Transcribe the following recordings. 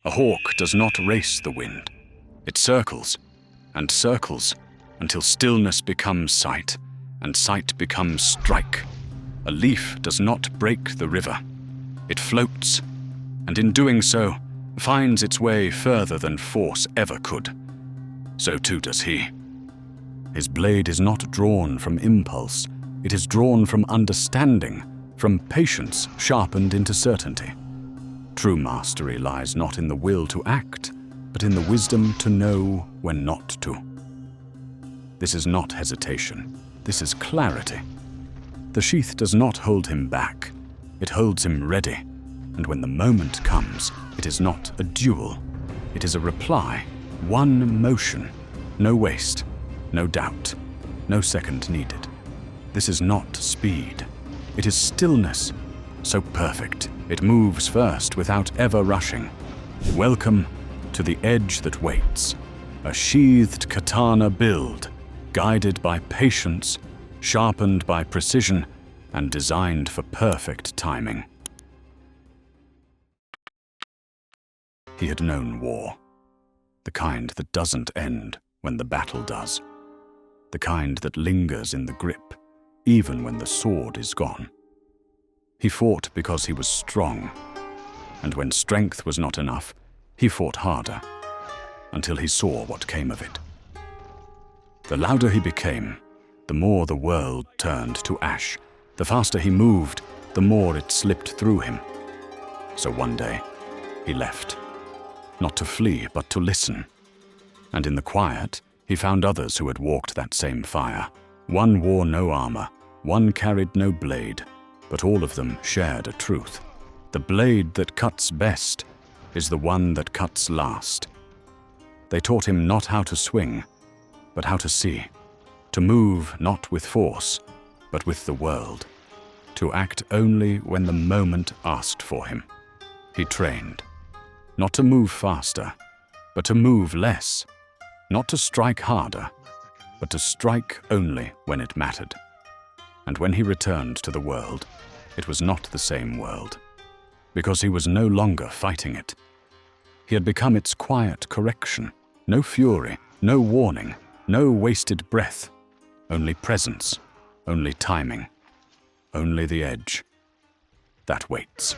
A hawk does not race the wind. It circles and circles until stillness becomes sight and sight becomes strike. A leaf does not break the river. It floats, and in doing so, finds its way further than force ever could. So too does he. His blade is not drawn from impulse. It is drawn from understanding, from patience sharpened into certainty. True mastery lies not in the will to act, but in the wisdom to know when not to. This is not hesitation. This is clarity. The sheath does not hold him back. It holds him ready. And when the moment comes, it is not a duel. It is a reply, one motion, no waste, no doubt, no second needed. This is not speed. It is stillness, so perfect. It moves first without ever rushing. Welcome to the edge that waits. A sheathed katana build, guided by patience, sharpened by precision, and designed for perfect timing. He had known war. The kind that doesn't end when the battle does. The kind that lingers in the grip, even when the sword is gone. He fought because he was strong, and when strength was not enough, he fought harder, until he saw what came of it. The louder he became, the more the world turned to ash. The faster he moved, the more it slipped through him. So one day, he left, not to flee, but to listen. And in the quiet, he found others who had walked that same fire. One wore no armor, one carried no blade, but all of them shared a truth. The blade that cuts best is the one that cuts last. They taught him not how to swing, but how to see, to move not with force, but with the world, to act only when the moment asked for him. He trained, not to move faster, but to move less, not to strike harder, but to strike only when it mattered. And when he returned to the world, it was not the same world, because he was no longer fighting it. He had become its quiet correction, no fury, no warning, no wasted breath, only presence, only timing, only the edge that waits.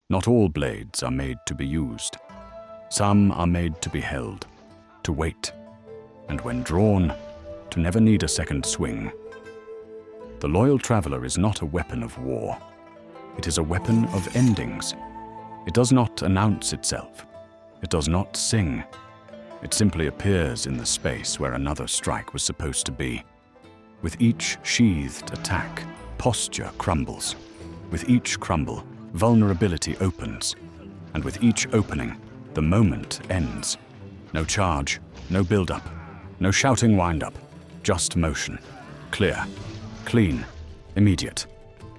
Not all blades are made to be used. Some are made to be held, to wait, and when drawn, to never need a second swing. The loyal traveler is not a weapon of war. It is a weapon of endings. It does not announce itself. It does not sing. It simply appears in the space where another strike was supposed to be. With each sheathed attack, posture crumbles. With each crumble, vulnerability opens. And with each opening, the moment ends. No charge, no build-up, no shouting wind-up, just motion. Clear, clean, immediate.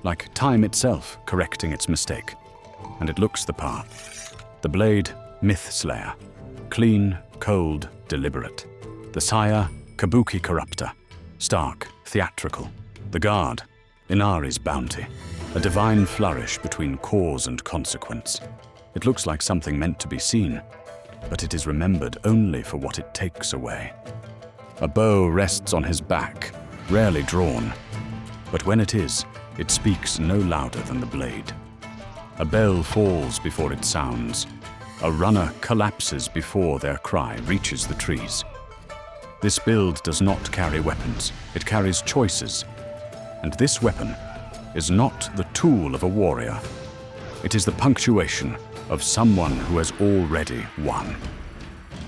Like time itself correcting its mistake. And it looks the part. The blade, myth slayer. Clean, cold, deliberate. The sire, kabuki corrupter. Stark, theatrical. The guard, Inari's bounty. A divine flourish between cause and consequence. It looks like something meant to be seen, but it is remembered only for what it takes away. A bow rests on his back, rarely drawn, but when it is, it speaks no louder than the blade. A bell falls before it sounds. A runner collapses before their cry reaches the trees. This build does not carry weapons, it carries choices. And this weapon is not the tool of a warrior. It is the punctuation of someone who has already won.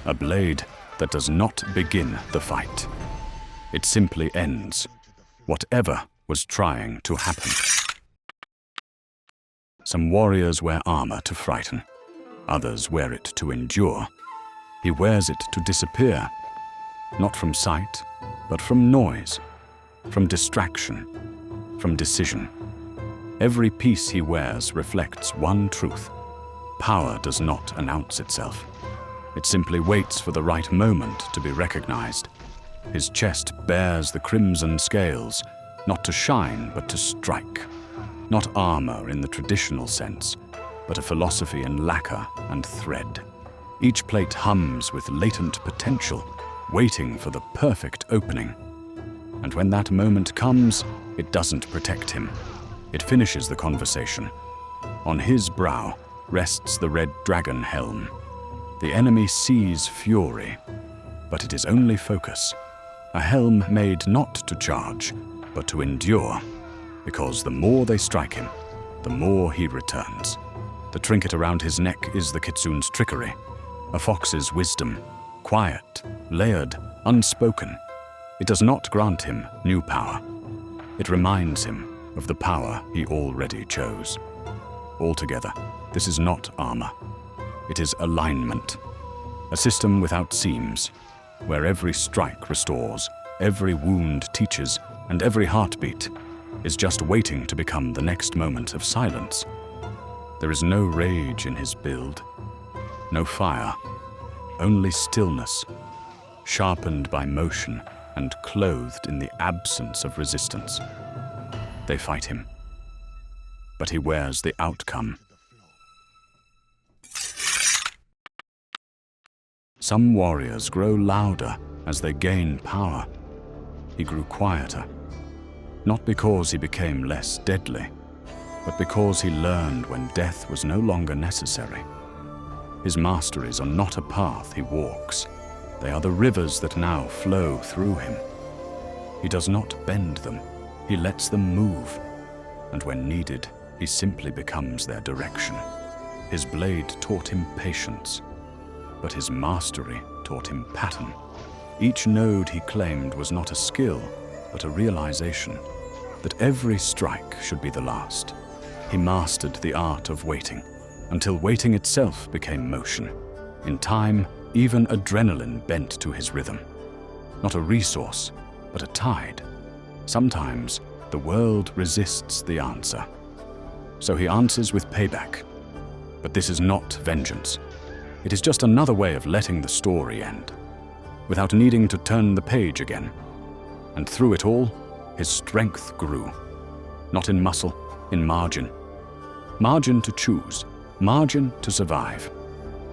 A blade that does not begin the fight. It simply ends whatever was trying to happen. Some warriors wear armor to frighten. Others wear it to endure. He wears it to disappear, not from sight, but from noise, from distraction, from decision. Every piece he wears reflects one truth. Power does not announce itself. It simply waits for the right moment to be recognized. His chest bears the crimson scales, not to shine, but to strike. Not armor in the traditional sense, but a philosophy in lacquer and thread. Each plate hums with latent potential, waiting for the perfect opening. And when that moment comes, it doesn't protect him. It finishes the conversation. On his brow rests the red dragon helm. The enemy sees fury, but it is only focus. A helm made not to charge, but to endure, because the more they strike him, the more he returns. The trinket around his neck is the kitsune's trickery, a fox's wisdom, quiet, layered, unspoken. It does not grant him new power. It reminds him of the power he already chose. Altogether, this is not armor. It is alignment, a system without seams, where every strike restores, every wound teaches, and every heartbeat is just waiting to become the next moment of silence. There is no rage in his build, no fire, only stillness, sharpened by motion and clothed in the absence of resistance. They fight him, but he wears the outcome. Some warriors grow louder as they gain power. He grew quieter, not because he became less deadly, but because he learned when death was no longer necessary. His masteries are not a path he walks. They are the rivers that now flow through him. He does not bend them, he lets them move, and when needed, he simply becomes their direction. His blade taught him patience, but his mastery taught him pattern. Each node he claimed was not a skill, but a realization that every strike should be the last. He mastered the art of waiting, until waiting itself became motion. In time, even adrenaline bent to his rhythm. Not a resource, but a tide. Sometimes, the world resists the answer. So he answers with payback. But this is not vengeance. It is just another way of letting the story end, without needing to turn the page again. And through it all, his strength grew. Not in muscle, in margin. Margin to choose, margin to survive,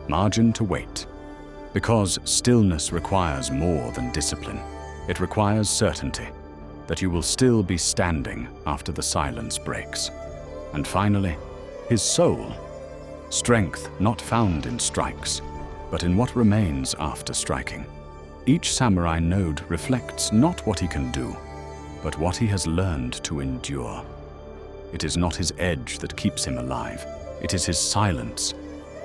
margin to wait. Because stillness requires more than discipline. It requires certainty that you will still be standing after the silence breaks. And finally, his soul. Strength not found in strikes, but in what remains after striking. Each samurai node reflects not what he can do, but what he has learned to endure. It is not his edge that keeps him alive. It is his silence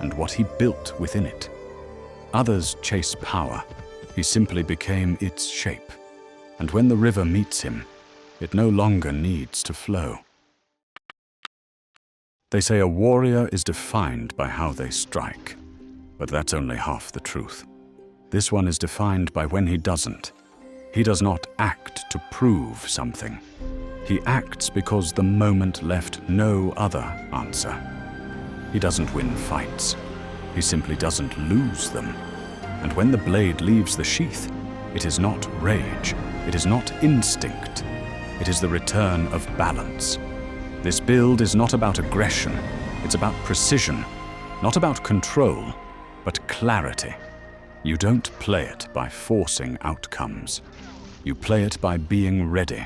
and what he built within it. Others chase power. He simply became its shape. And when the river meets him, it no longer needs to flow. They say a warrior is defined by how they strike, but that's only half the truth. This one is defined by when he doesn't. He does not act to prove something. He acts because the moment left no other answer. He doesn't win fights. He simply doesn't lose them. And when the blade leaves the sheath, it is not rage. It is not instinct. It is the return of balance. This build is not about aggression. It's about precision. Not about control, but clarity. You don't play it by forcing outcomes. You play it by being ready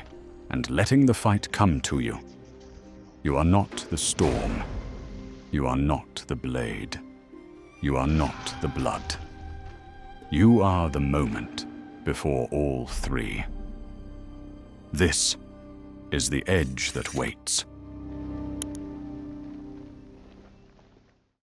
and letting the fight come to you. You are not the storm. You are not the blade. You are not the blood. You are the moment before all three. This is the edge that waits.